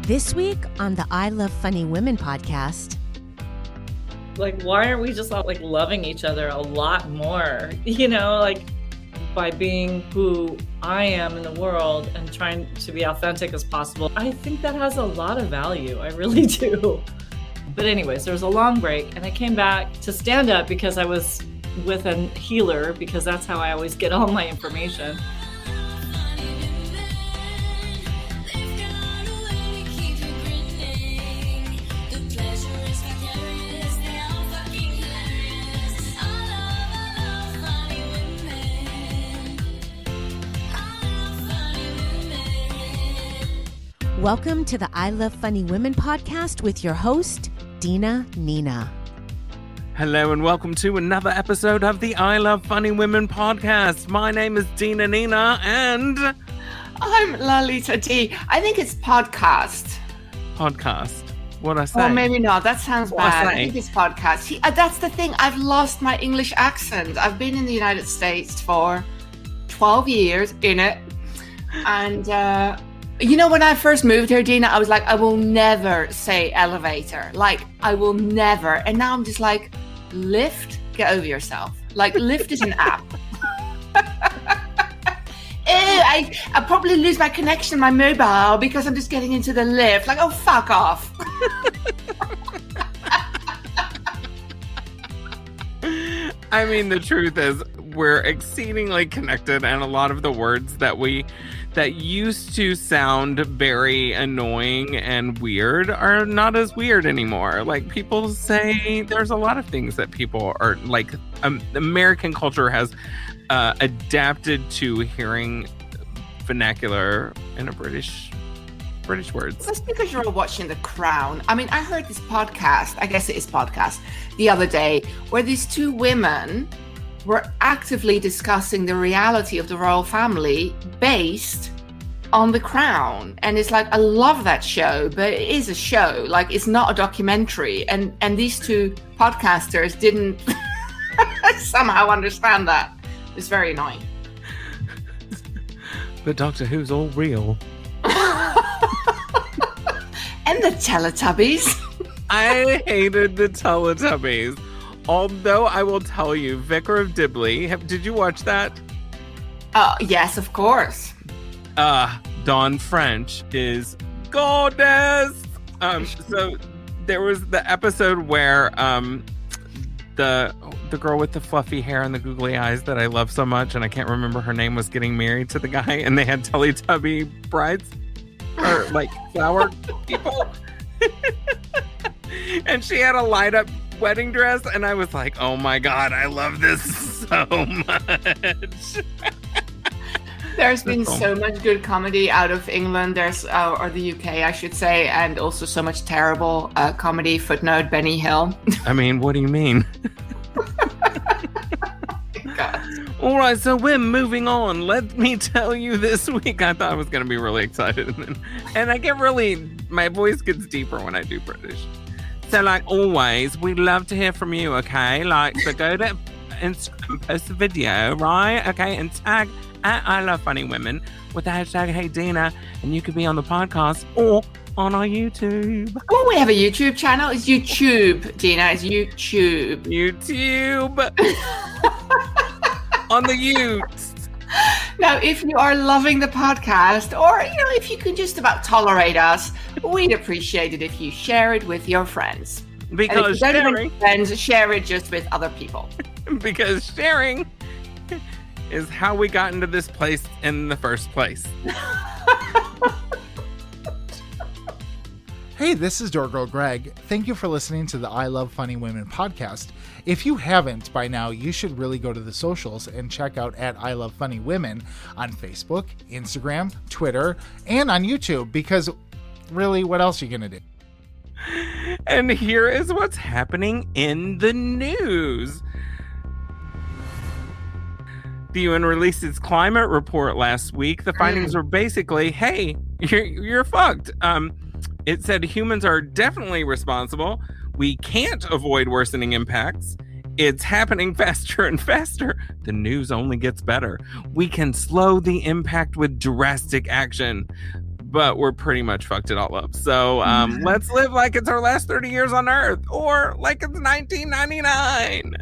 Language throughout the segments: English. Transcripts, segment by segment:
This week on the I Love Funny Women podcast. Like, why aren't we just like loving each other a lot more? You know, like by being who I am in the world and trying to be authentic as possible. I think that has a lot of value. I really do. But anyways, there was a long break and I came back to stand up because I was with a healer, because that's how I always get all my information. Welcome to the I Love Funny Women podcast with your host, Dina Nina. Hello and welcome to another episode of the I Love Funny Women podcast. My name is Dina Nina and... I'm Lalita D. I think it's podcast. Podcast. What'd I say? Oh, maybe not. That sounds bad. I think it's podcast. See, that's the thing. I've lost my English accent. I've been in the United States for 12 years in it. And... you know, when I first moved here, Dina, I was like, I will never say elevator. Like, I will never. And now I'm just like, Lyft? Get over yourself. Like, Lyft is an app. I probably lose my connection, my mobile, because I'm just getting into the Lyft. Like, oh, fuck off. I mean, the truth is, we're exceedingly connected, and a lot of the words that used to sound very annoying and weird are not as weird anymore. Like, people say there's a lot of things that people are like, American culture has adapted to hearing vernacular in a British words. That's because you're all watching The Crown. I mean, I heard this podcast, I guess it is podcast, the other day, where these two women were actively discussing the reality of the royal family based on The Crown. And it's like, I love that show, but it is a show. Like, it's not a documentary. And these two podcasters didn't somehow understand that. It's very annoying. But Doctor Who's all real. And the Teletubbies. I hated the Teletubbies. Although I will tell you, Vicar of Dibley, did you watch that? Yes, of course. Dawn French is goddess. So there was the episode where the girl with the fluffy hair and the googly eyes that I love so much, and I can't remember her name, was getting married to the guy, and they had Teletubby brides or like flower people, and she had a light up wedding dress, and I was like, oh my god, I love this so much. There's been so much good comedy out of England, or the UK, I should say, and also so much terrible comedy. Footnote, Benny Hill. I mean, what do you mean? All right, so we're moving on. Let me tell you, this week I thought I was going to be really excited, and I get my voice gets deeper when I do British. So, like always, we'd love to hear from you, okay? Like, so go to Instagram, post a video, right? Okay, and tag at I Love Funny Women with the hashtag Hey Dina, and you could be on the podcast or on our YouTube. Oh, we have a YouTube channel. It's YouTube, Dina. It's YouTube. On the Utes. Now, if you are loving the podcast, or if you can just about tolerate us, we'd appreciate it if you share it with your friends. Because share it just with other people. Because sharing is how we got into this place in the first place. Hey, this is Door Girl Greg. Thank you for listening to the I Love Funny Women podcast. If you haven't by now, you should really go to the socials and check out at I Love Funny Women on Facebook, Instagram, Twitter, and on YouTube, because really, what else are you going to do? And here is what's happening in the news. The UN released its climate report last week. The findings were basically, hey, you're fucked. It said humans are definitely responsible. We can't avoid worsening impacts. It's happening faster and faster. The news only gets better. We can slow the impact with drastic action. but we're pretty much fucked it all up. So let's live like it's our last 30 years on Earth, or like it's 1999.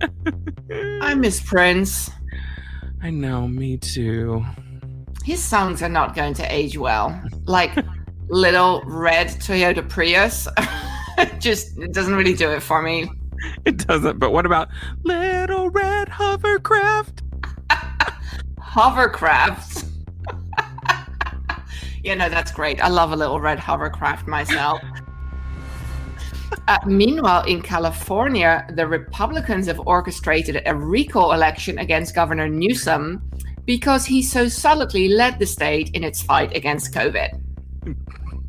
I miss Prince. I know, me too. His songs are not going to age well. Like Little Red Toyota Prius. Just, it doesn't really do it for me. It doesn't, but what about Little Red Hovercraft? Hovercraft. Yeah, no, that's great. I love a Little Red Hovercraft myself. Meanwhile, in California, the Republicans have orchestrated a recall election against Governor Newsome because he so solidly led the state in its fight against COVID.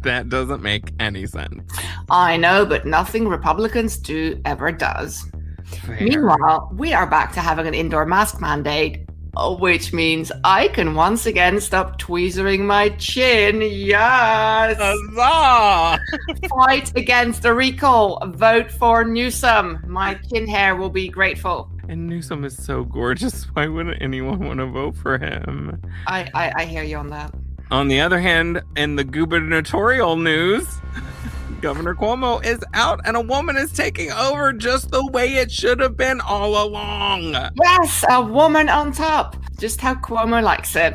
That doesn't make any sense. I know, but nothing Republicans do ever does. Fair. Meanwhile, we are back to having an indoor mask mandate, which means I can once again stop tweezering my chin. Yes! Huzzah! Fight against the recall. Vote for Newsome. My chin hair will be grateful. And Newsome is so gorgeous. Why wouldn't anyone want to vote for him? I hear you on that. On the other hand, in the gubernatorial news, Governor Cuomo is out and a woman is taking over just the way it should have been all along. Yes, a woman on top. Just how Cuomo likes it.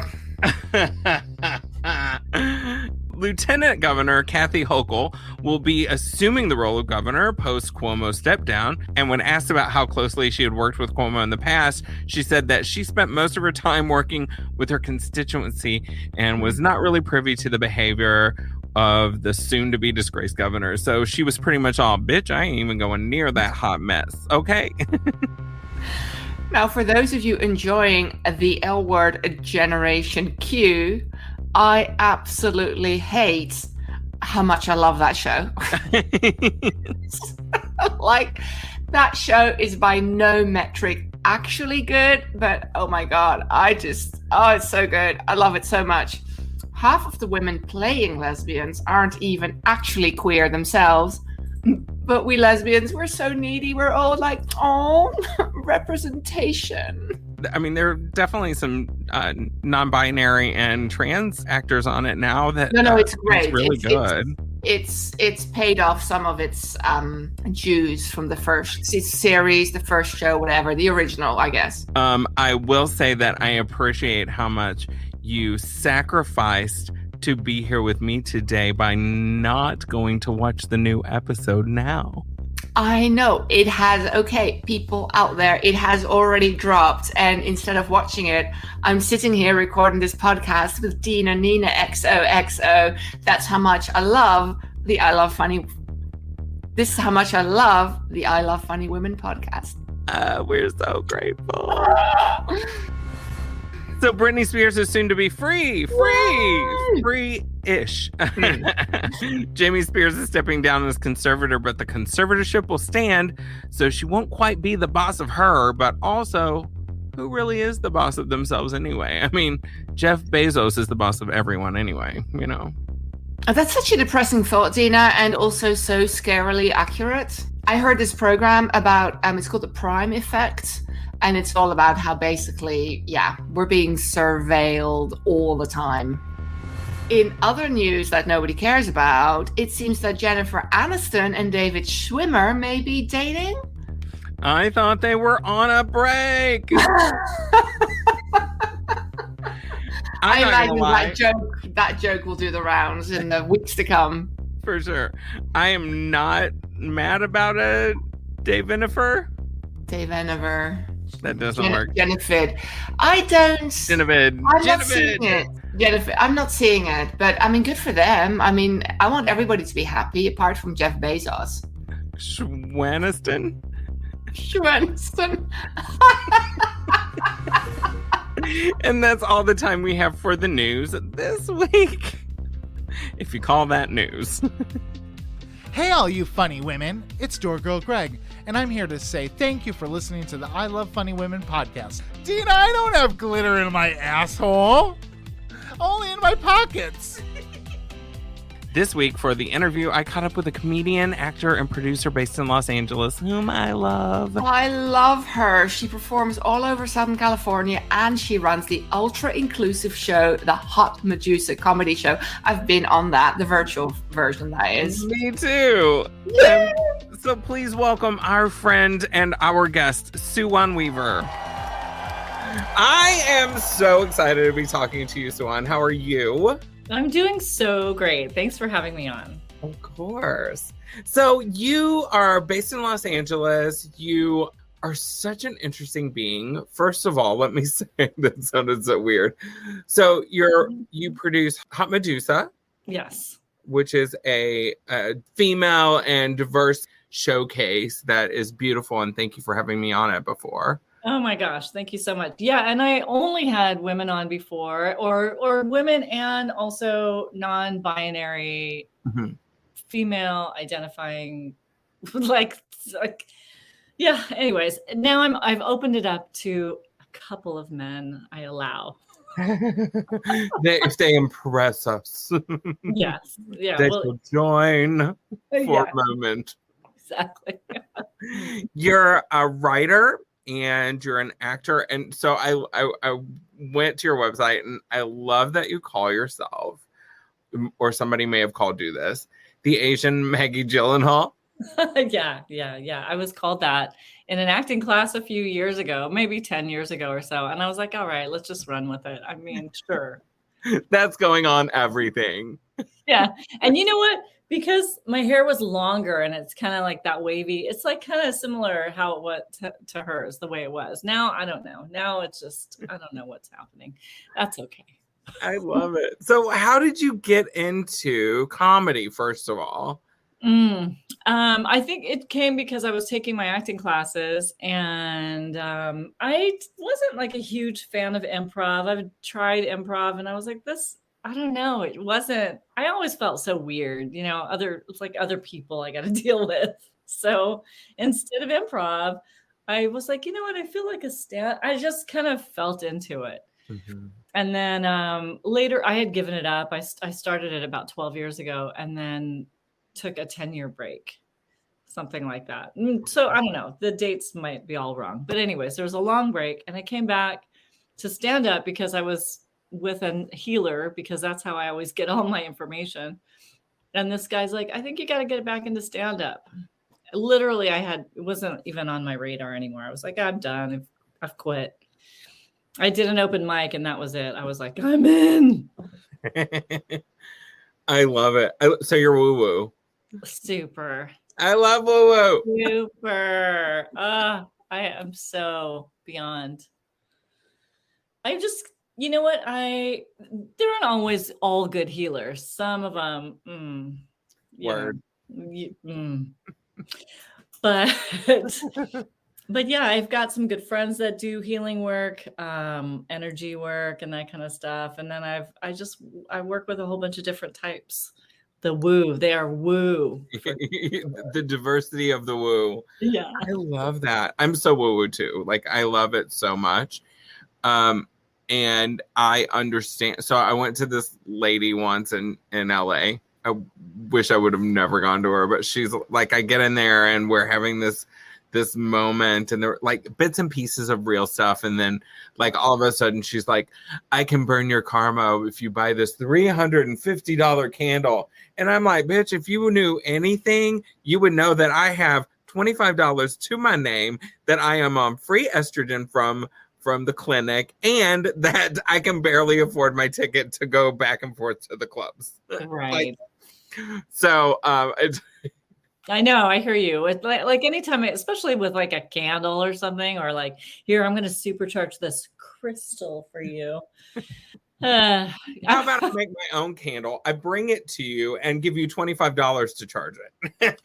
Lieutenant Governor Kathy Hocul will be assuming the role of governor post Cuomo step down. And when asked about how closely she had worked with Cuomo in the past, she said that she spent most of her time working with her constituency and was not really privy to the behavior of the soon to be disgraced governor. So she was pretty much all, bitch, I ain't even going near that hot mess. Okay. Now, for those of you enjoying the L word Generation Q, I absolutely hate how much I love that show. Like, that show is by no metric actually good, but oh my God, it's so good. I love it so much. Half of the women playing lesbians aren't even actually queer themselves, but we lesbians, we're so needy. We're all like, oh, representation. I mean, there are definitely some non-binary and trans actors on it now. That no, it's great. It's really good. It's paid off some of its dues from the first series, the first show, whatever, the original, I guess. I will say that I appreciate how much you sacrificed to be here with me today by not going to watch the new episode now. I know it has, okay, people out there, it has already dropped. And instead of watching it, I'm sitting here recording this podcast with Dina Nina XOXO. That's how much I love the I Love Funny. This is how much I love the I Love Funny Women podcast. We're so grateful. So Brittany Spears is soon to be free-ish. Jamie Spears is stepping down as conservator, but the conservatorship will stand, so she won't quite be the boss of her, but also, who really is the boss of themselves anyway? I mean, Jeff Bezos is the boss of everyone anyway, you know. That's such a depressing thought, Dina, and also so scarily accurate. I heard this program about, it's called The Prime Effect, and it's all about how basically, we're being surveilled all the time. In other news that nobody cares about, it seems that Jennifer Anniston and David Schwimmer may be dating. I thought they were on a break. I imagine that joke will do the rounds in the weeks to come. For sure. I am not mad about it. Davenifer. That doesn't work. Jennifer. I don't. Jennifer. I'm not seeing it. Jennifer. I'm not seeing it, but I mean, good for them. I mean, I want everybody to be happy, apart from Jeff Bezos. Schwanniston. And that's all the time we have for the news this week. If you call that news. Hey, all you funny women. It's Door Girl Greg, and I'm here to say thank you for listening to the I Love Funny Women podcast. Dina, I don't have glitter in my asshole. Only in my pockets. This week for the interview, I caught up with a comedian, actor, and producer based in Los Angeles, whom I love. I love her. She performs all over Southern California, and she runs the ultra-inclusive show, the Hot Medusa comedy show. I've been on that, the virtual version, that is. Me too. So please welcome our friend and our guest, Suwon Weaver. I am so excited to be talking to you, Suwon. How are you? I'm doing so great. Thanks for having me on. Of course. So you are based in Los Angeles. You are such an interesting being. First of all, let me say that sounded so weird. So you produce Hot Medusa. Yes. Which is a female and diverse showcase that is beautiful. And thank you for having me on it before. Oh my gosh, thank you so much. Yeah, and I only had women on before, or women and also non-binary, female identifying, yeah. Anyways, now I've opened it up to a couple of men. I allow. If they impress us, yes, yeah, they will join for a moment. Exactly. You're a writer. And you're an actor. And so I went to your website, and I love that you call yourself, or somebody may have called you this, the Asian Maggie Gyllenhaal. Yeah. I was called that in an acting class a few years ago, maybe 10 years ago or so. And I was like, all right, let's just run with it. I mean, sure. That's going on everything. Yeah. And you know what? Because my hair was longer and it's kind of like that wavy, it's like kind of similar how it was to hers, the way it was. Now, I don't know. Now it's just, I don't know what's happening. That's okay. I love it. So how did you get into comedy, first of all? I think it came because I was taking my acting classes, and I wasn't like a huge fan of improv. I've tried improv and I was like, this, I don't know. It wasn't, I always felt so weird, it's like other people I got to deal with. So instead of improv, I was like, you know what? I feel like I just kind of felt into it. Mm-hmm. And then later I had given it up. I started it about 12 years ago and then took a 10-year break, something like that. So I don't know, the dates might be all wrong, but anyways, there was a long break and I came back to stand up because I was with a healer, because that's how I always get all my information. And this guy's like, I think you got to get back into stand up. Literally, it wasn't even on my radar anymore. I was like, I'm done. I've quit. I did an open mic and that was it. I was like, I'm in. I love it. So you're woo-woo. Super. I love woo-woo. Super. I am so beyond. I just, you know what? There aren't always all good healers. Some of them, word. But yeah, I've got some good friends that do healing work, energy work, and that kind of stuff. And then I work with a whole bunch of different types. The woo, they are woo. The diversity of the woo. Yeah, I love that. I'm so woo-woo too. Like, I love it so much. And I understand. So I went to this lady once in LA. I wish I would have never gone to her, but she's like, I get in there and we're having this moment, and there are like bits and pieces of real stuff. And then like all of a sudden she's like, I can burn your karma if you buy this $350 candle. And I'm like, bitch, if you knew anything, you would know that I have $25 to my name, that I am on free estrogen from the clinic, and that I can barely afford my ticket to go back and forth to the clubs. Right. So I know, I hear you. It's like anytime, especially with like a candle or something, or like, here, I'm going to supercharge this crystal for you. How about I make my own candle? I bring it to you and give you $25 to charge it.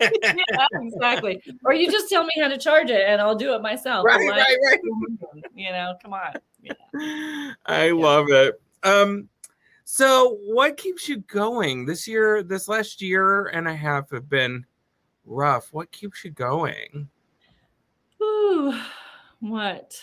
Yeah, exactly. Or you just tell me how to charge it and I'll do it myself. Right. Come on. Yeah. I love it. So what keeps you going this last year and a half have been rough? What keeps you going? Ooh, what?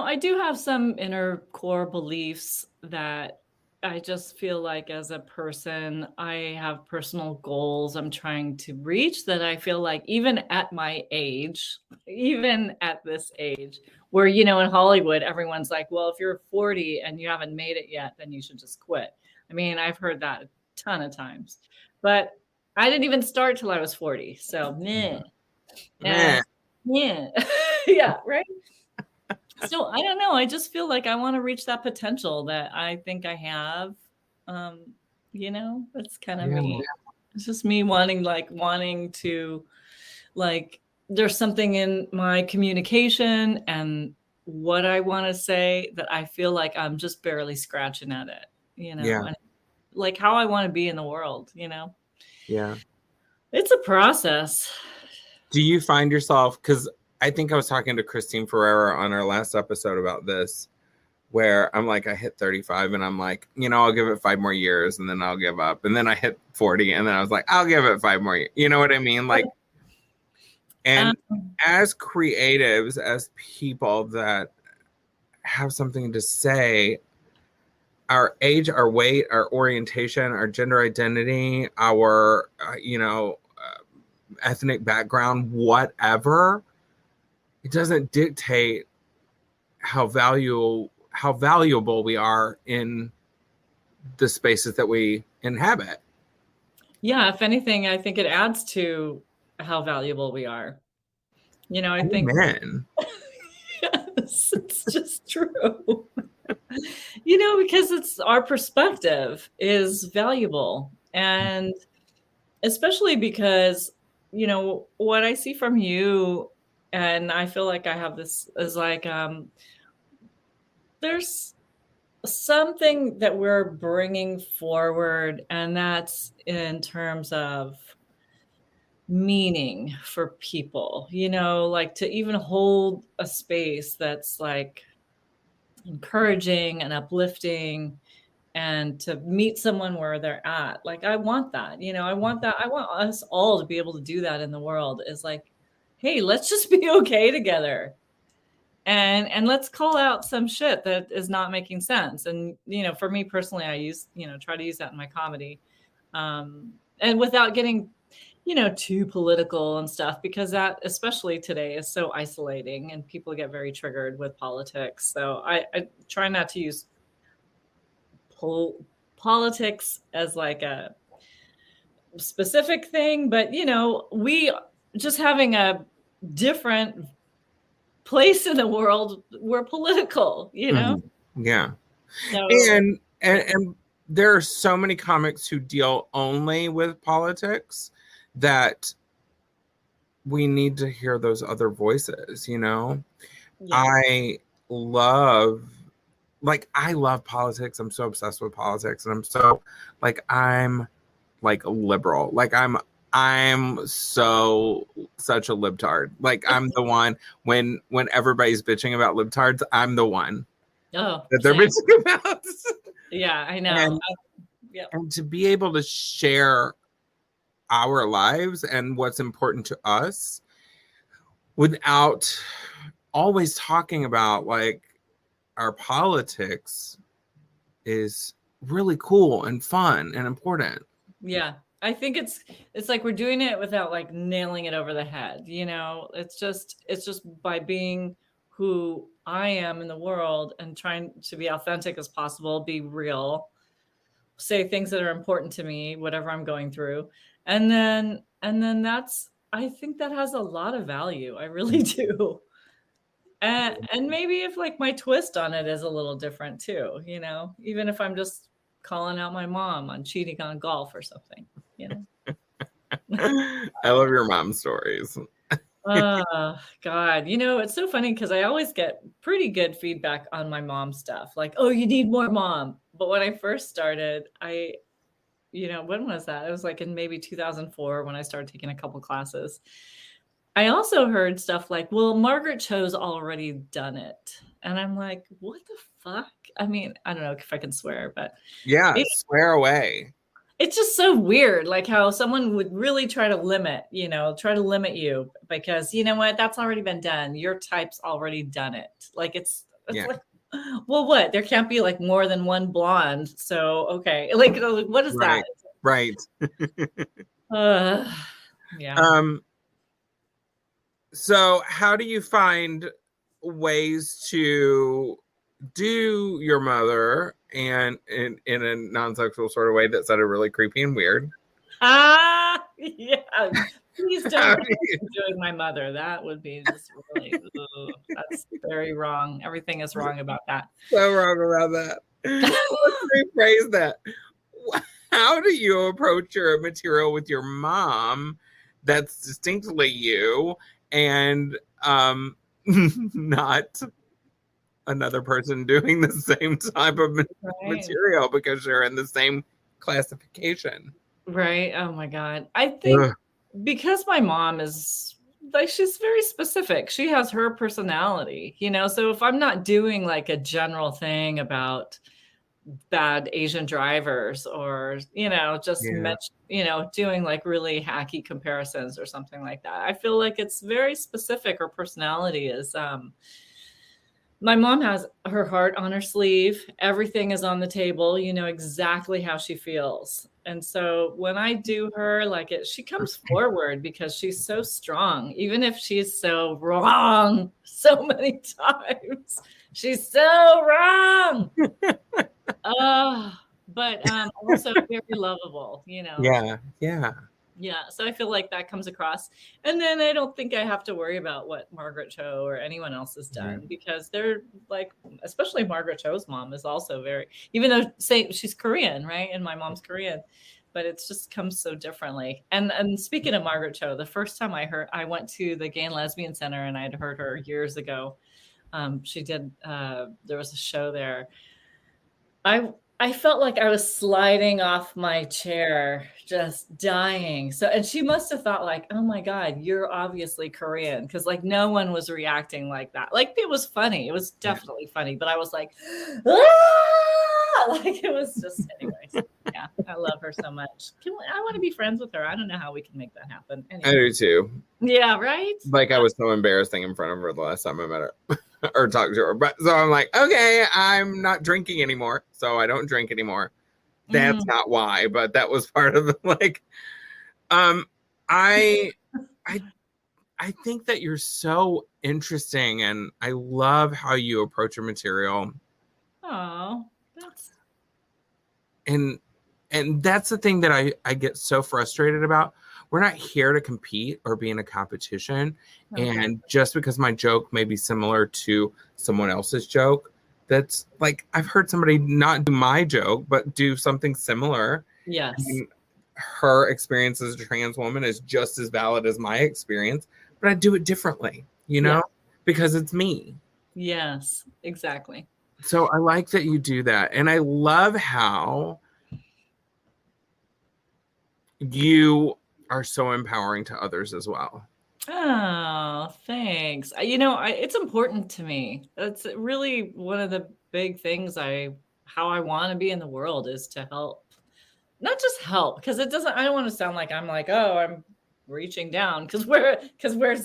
I do have some inner core beliefs that I just feel like as a person, I have personal goals I'm trying to reach that I feel like even at my age, even at this age, where, in Hollywood, everyone's like, well, if you're 40 and you haven't made it yet, then you should just quit. I mean, I've heard that a ton of times, but I didn't even start till I was 40. So, meh. And, yeah. Yeah, right. So I don't know. I just feel like I want to reach that potential that I think I have. That's kind of me. It's just me wanting to, there's something in my communication and what I want to say that I feel like I'm just barely scratching at it, and like how I want to be in the world, Yeah. It's a process. Do you find yourself, because I think I was talking to Christine Ferreira on our last episode about this, where I'm like, I hit 35 and I'm like, I'll give it 5 more years and then I'll give up. And then I hit 40 and then I was like, I'll give it 5 more years. You know what I mean? Like, and as creatives, as people that have something to say, our age, our weight, our orientation, our gender identity, our, ethnic background, whatever, it doesn't dictate how valuable we are in the spaces that we inhabit. Yeah, if anything, I think it adds to how valuable we are. I think yes, it's just true. Because it's our perspective is valuable. And especially because, what I see from you, and I feel like I have this is like, there's something that we're bringing forward, and that's in terms of meaning for people, like to even hold a space that's like encouraging and uplifting, and to meet someone where they're at. Like, I want that, I want us all to be able to do that in the world, is like, hey, let's just be okay together. And let's call out some shit that is not making sense. And, for me personally, I try to use that in my comedy. And without getting, too political and stuff, because that, especially today, is so isolating and people get very triggered with politics. So I try not to use politics as like a specific thing, but we just having a different place in the world, we're political, Yeah. So, and there are so many comics who deal only with politics that we need to hear those other voices. I love politics. I'm so obsessed with politics, and I'm so I'm liberal. I'm such a libtard. I'm the one when everybody's bitching about libtards, I'm the one that they're bitching about. Yeah, I know. And to be able to share our lives and what's important to us without always talking about our politics is really cool and fun and important. Yeah. I think it's like we're doing it without nailing it over the head. It's just by being who I am in the world and trying to be authentic as possible, be real, say things that are important to me, whatever I'm going through. And then I think that has a lot of value. I really do. And maybe if my twist on it is a little different too, even if I'm just calling out my mom on cheating on golf or something, I love your mom stories. Oh God. It's so funny because I always get pretty good feedback on my mom stuff. Like, oh, you need more mom. But when I first started, when was that? It was in maybe 2004 when I started taking a couple classes. I also heard stuff like, well, Margaret Cho's already done it. And I'm like, what the fuck? I mean, I don't know if I can swear, but yeah, swear away. It's just so weird, how someone would really try to limit you because you know what? That's already been done. Your type's already done it. It's Well, what? There can't be like more than one blonde. So, okay. Like, what is Right. that? Right. Yeah. So how do you find ways to do your mother and in a non-sexual sort of way that sounded really creepy and weird? Yeah. Please don't be doing my mother. That would be just really, that's very wrong. Everything is wrong about that. So wrong about that. Let's rephrase that. How do you approach your material with your mom that's distinctly you and not another person doing the same type of material because you're in the same classification? Right. Oh my God. I think because my mom is like, she's very specific. She has her personality, so if I'm not doing like a general thing about bad Asian drivers or, just doing like really hacky comparisons or something like that, I feel like it's very specific. Her personality is, my mom has her heart on her sleeve. Everything is on the table. You know exactly how she feels. And so when I do her, she comes forward because she's so strong, even if she's so wrong so many times. She's so wrong. But also very lovable, Yeah. Yeah, so I feel like that comes across. And then I don't think I have to worry about what Margaret Cho or anyone else has done because they're like, especially Margaret Cho's mom is also very, even though she's Korean, right? And my mom's Korean, but it's just comes so differently. And speaking of Margaret Cho, the first time I went to the Gay and Lesbian Center and I'd heard her years ago. She did, there was a show there. I felt like I was sliding off my chair, just dying. So, and she must have thought like, oh my God, you're obviously Korean. Cause like no one was reacting like that. Like it was funny. It was definitely funny, but I was like, like it was just, anyways. Yeah. I love her so much. I want to be friends with her. I don't know how we can make that happen. Anyway. I do too. Yeah. Right. Like I was so embarrassing in front of her the last time I met her. Or talk to her. But so I'm like, okay, I'm not drinking anymore. So I don't drink anymore. That's not why, but that was part of the I think that you're so interesting and I love how you approach your material. Oh, that's and that's the thing that I get so frustrated about. We're not here to compete or be in a competition. Okay. And just because my joke may be similar to someone else's joke, that's like, I've heard somebody not do my joke, but do something similar. Yes. And her experience as a trans woman is just as valid as my experience, but I do it differently, because it's me. Yes, exactly. So I like that you do that. And I love how you are so empowering to others as well. Oh, thanks. It's important to me. That's really one of the big things how I want to be in the world is to help, not just help, because I don't want to sound like I'm like, oh, I'm reaching down because we're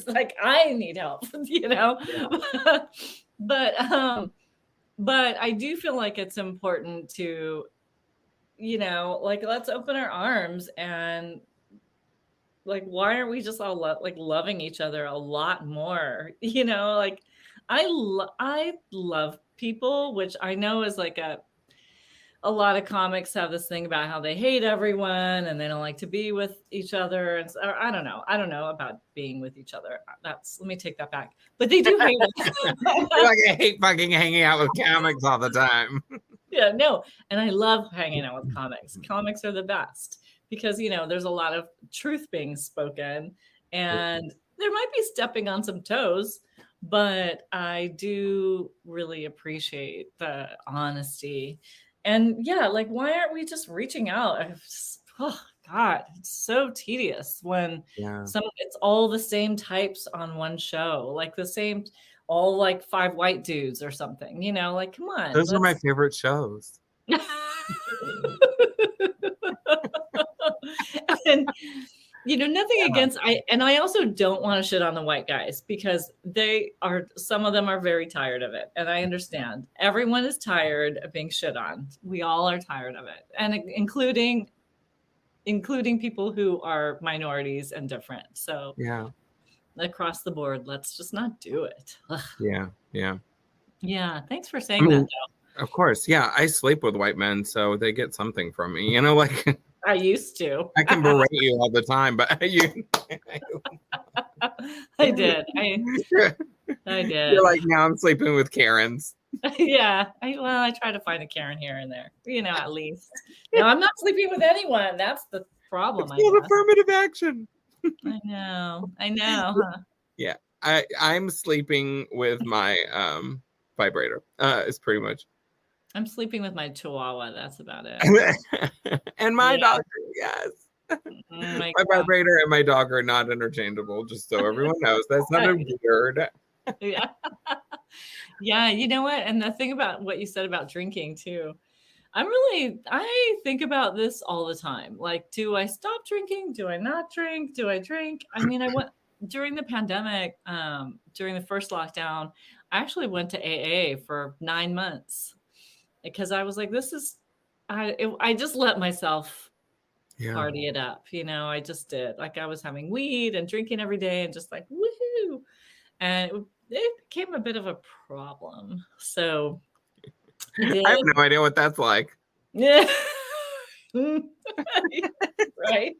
like, I need help, Yeah. But I do feel like it's important to, let's open our arms and like, why aren't we just all loving each other a lot more? I love people, which I know is like a lot of comics have this thing about how they hate everyone and they don't like to be with each other. And so, I don't know about being with each other. Let me take that back. But they do hate like I hate fucking hanging out with comics all the time. Yeah, no. And I love hanging out with comics. Comics are the best. Because, there's a lot of truth being spoken and there might be stepping on some toes, but I do really appreciate the honesty. And yeah, like, why aren't we just reaching out? Oh God, it's so tedious when it's all the same types on one show, like the same, all like 5 white dudes or something, like, come on. Those are my favorite shows. And Nothing against I also don't want to shit on the white guys because some of them are very tired of it. And I understand everyone is tired of being shit on. We all are tired of it. And including people who are minorities and different. So Yeah. Across the board, let's just not do it. Ugh. Yeah. Yeah. Yeah. Thanks for saying that, though. Of course. Yeah. I sleep with white men, so they get something from me, like I used to. I can berate you all the time, but you I did. I did. You're like, now I'm sleeping with Karens. Yeah. I try to find a Karen here and there, at least. No, I'm not sleeping with anyone. That's the problem. It's called affirmative action. I know. Huh? Yeah. I'm sleeping with my vibrator. It's pretty much. I'm sleeping with my chihuahua. That's about it. And my dog. Yes. My vibrator and my dog are not interchangeable, just so everyone knows. That's not weird. Yeah. Yeah. You know what? And the thing about what you said about drinking too, I think about this all the time. Like, do I stop drinking? Do I not drink? Do I drink? I mean, I went during the pandemic, during the first lockdown, I actually went to AA for 9 months because I was like, I just let myself party it up. I just did. Like I was having weed and drinking every day and just like, woohoo. And it became a bit of a problem. So I have no idea what that's like. Yeah. Right.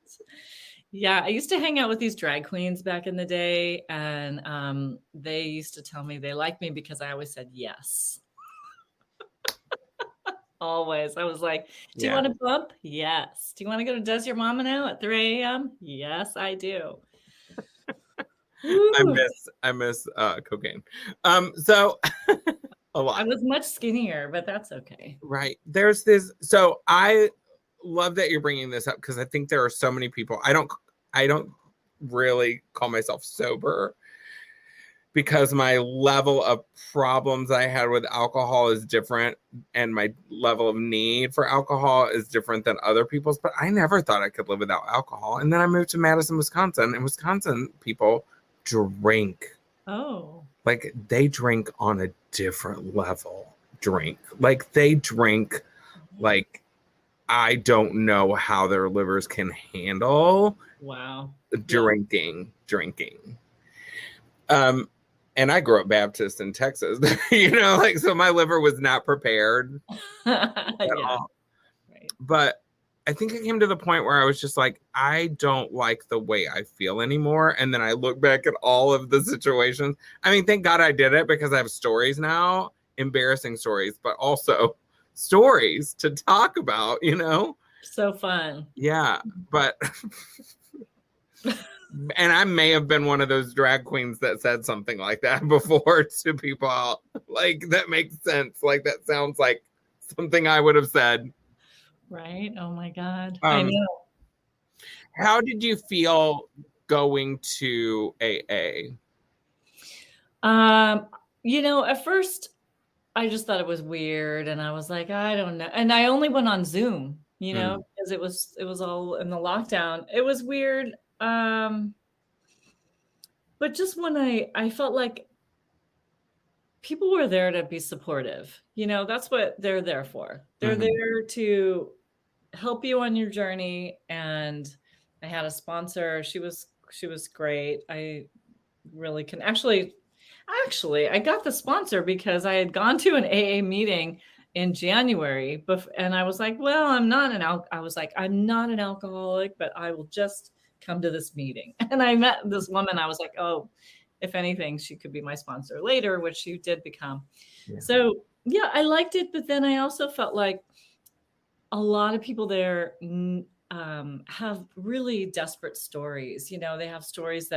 Yeah. I used to hang out with these drag queens back in the day. And they used to tell me they liked me because I always said yes. Always. I was like, do you want to bump? Yes. Do you want to go to Does Your Mama now at 3 a.m.? Yes, I do. I miss cocaine. So a lot. I was much skinnier, but that's okay. Right. There's this. So I love that you're bringing this up because I think there are so many people. I don't really call myself sober because my level of problems I had with alcohol is different and my level of need for alcohol is different than other people's. But I never thought I could live without alcohol. And then I moved to Madison, Wisconsin, and Wisconsin people drink. Oh. Like they drink on a different level. Like they drink like I don't know how their livers can handle. Wow. Drinking. And I grew up Baptist in Texas, so my liver was not prepared at all. Right. But I think I came to the point where I was just like, I don't like the way I feel anymore. And then I look back at all of the situations. I mean, thank God I did it because I have stories now, embarrassing stories, but also stories to talk about, So fun. Yeah. But and I may have been one of those drag queens that said something like that before to people. Like, that makes sense. Like, that sounds like something I would have said. Right? Oh, my God. I know. How did you feel going to AA? At first, I just thought it was weird. And I was like, I don't know. And I only went on Zoom, because it was all in the lockdown. It was weird. But just when I felt like people were there to be supportive, that's what they're there for. They're there to help you on your journey. And I had a sponsor. She was great. I really can actually, I got the sponsor because I had gone to an AA meeting in January, and I was like, well, I'm not an alcoholic, but I will just come to this meeting. And I met this woman. I was like, oh, if anything, she could be my sponsor later, which she did become. Yeah. So yeah, I liked it. But then I also felt like a lot of people there have really desperate stories. They have stories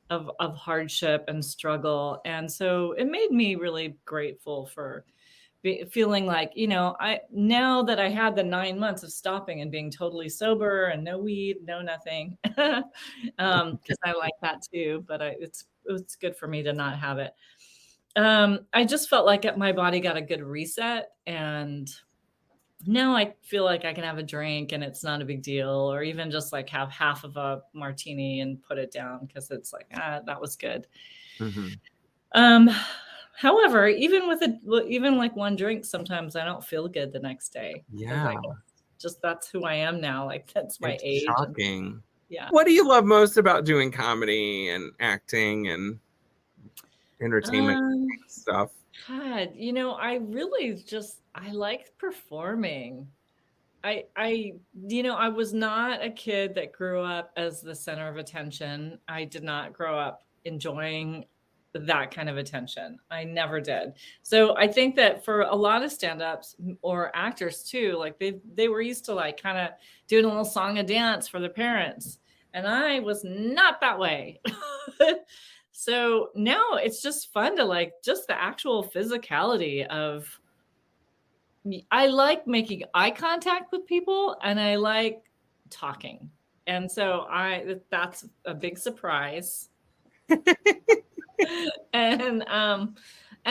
of hardship and struggle. And so it made me really grateful for feeling like, now that I had the 9 months of stopping and being totally sober and no weed, no nothing, because I like that too, but it's good for me to not have it. I just felt like my body got a good reset, and now I feel like I can have a drink and it's not a big deal, or even just like have half of a martini and put it down because it's like, that was good. However, even like one drink, sometimes I don't feel good the next day. Yeah. Just that's who I am now. Like that's my age. Shocking. Yeah. What do you love most about doing comedy and acting and entertainment stuff? God, I really I like performing. I was not a kid that grew up as the center of attention. I did not grow up enjoying that kind of attention. I never did. So I think that for a lot of stand-ups or actors too, like they were used to like kind of doing a little song and dance for their parents. And I was not that way. So now it's just fun to like just the actual physicality of, I like making eye contact with people and I like talking. And so that's a big surprise. And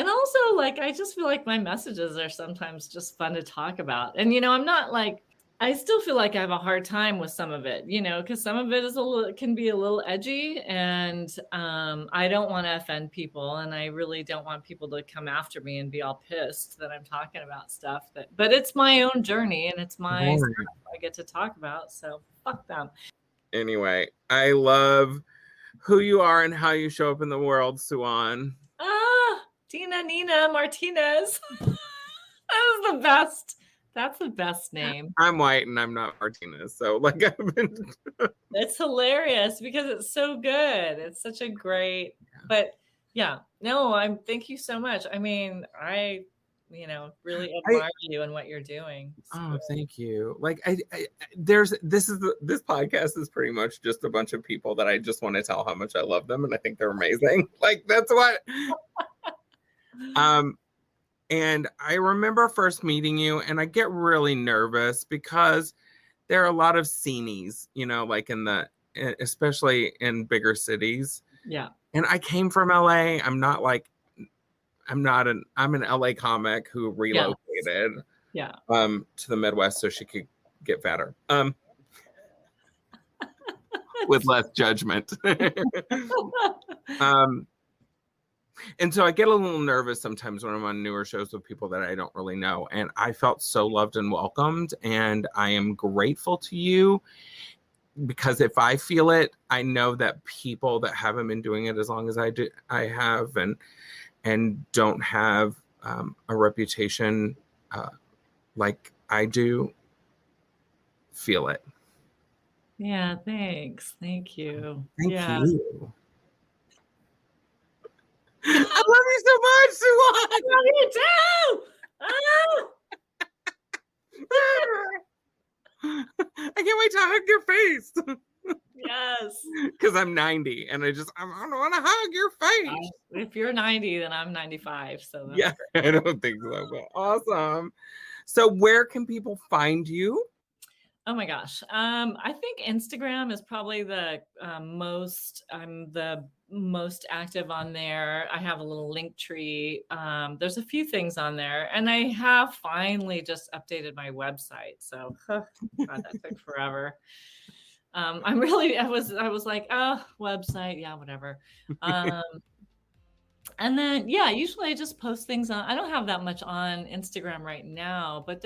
also like, I just feel like my messages are sometimes just fun to talk about. And, I'm not like, I still feel like I have a hard time with some of it, because some of it can be a little edgy, and I don't want to offend people, and I really don't want people to come after me and be all pissed that I'm talking about stuff but it's my own journey and it's my stuff I get to talk about. So fuck them. Anyway, I love who you are and how you show up in the world, Suwon. Dina Nina Martinez. That was the best. That's the best name. I'm white and I'm not Martinez. So like It's hilarious because it's so good. It's such a great, but yeah, no, thank you so much. I mean, I really admire you and what you're doing. So. Thank you. Like this podcast is pretty much just a bunch of people that I just want to tell how much I love them. And I think they're amazing. Like that's what, and I remember first meeting you and I get really nervous because there are a lot of scenes, like especially in bigger cities. Yeah. And I came from LA. I'm an LA comic who relocated to the Midwest so she could get fatter. With less judgment. And so I get a little nervous sometimes when I'm on newer shows with people that I don't really know. And I felt so loved and welcomed. And I am grateful to you because if I feel it, I know that people that haven't been doing it as long as I have and don't have a reputation like I do, feel it. Yeah, thanks. Thank you. Thank you. I love you so much, Suwon. I love you too. I can't wait to hug your face. Yes. Because I'm 90 and I want to hug your face. If you're 90, then I'm 95. So yeah, great. I don't think so. But awesome. So where can people find you? Oh my gosh. I think Instagram is probably I'm the most active on there. I have a little link tree. There's a few things on there, and I have finally just updated my website. So God, that took forever. I was like, website. Yeah, whatever. And then, usually I just post things on, I don't have that much on Instagram right now, but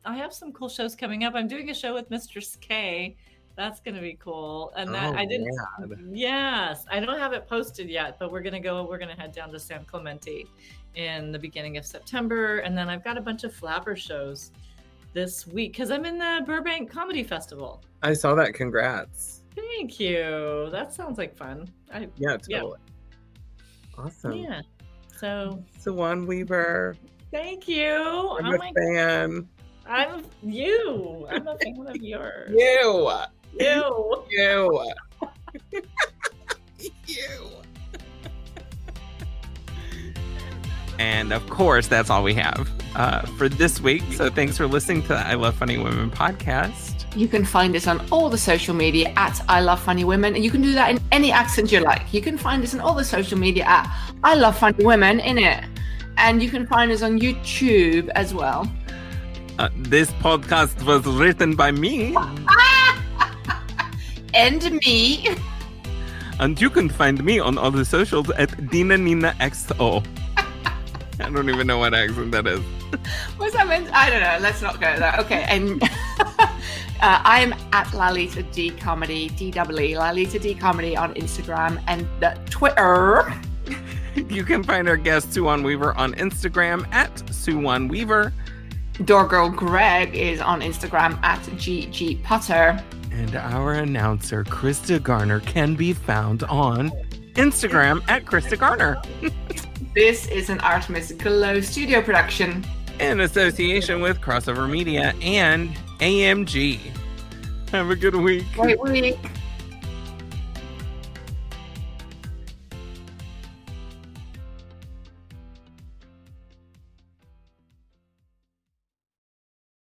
I have some cool shows coming up. I'm doing a show with Mistress K. That's going to be cool. And yes, I don't have it posted yet, but we're going to head down to San Clemente in the beginning of September. And then I've got a bunch of flapper shows this week because I'm in the Burbank Comedy Festival. I saw that. Congrats. Thank you. That sounds like fun. Totally. Yeah. Awesome. Yeah. So Suwon Weaver. Thank you. I'm a fan. I'm a fan of yours. You. And of course, that's all we have for this week. So thanks for listening to the I Love Funny Women podcast. You can find us on all the social media at I Love Funny Women, and you can do that in any accent you like. You can find us on all the social media at I Love Funny Women in it, and you can find us on YouTube as well. This podcast was written by me. And me. And you can find me on all the socials at Dina Nina XO. I don't even know what accent that is. What's that meant? I don't know. Let's not go there. Okay. And I'm at Lalita D Comedy, DWE, Lalita D Comedy on Instagram and Twitter. You can find our guest Suwon Weaver on Instagram at Suwon Weaver. Doorgirl Greg is on Instagram at GG Potter. And our announcer, Crysta Garner, can be found on Instagram at Crysta Garner. This is an Artemis Glow studio production. In association with Crossover Media and AMG. Have a good week. Great week.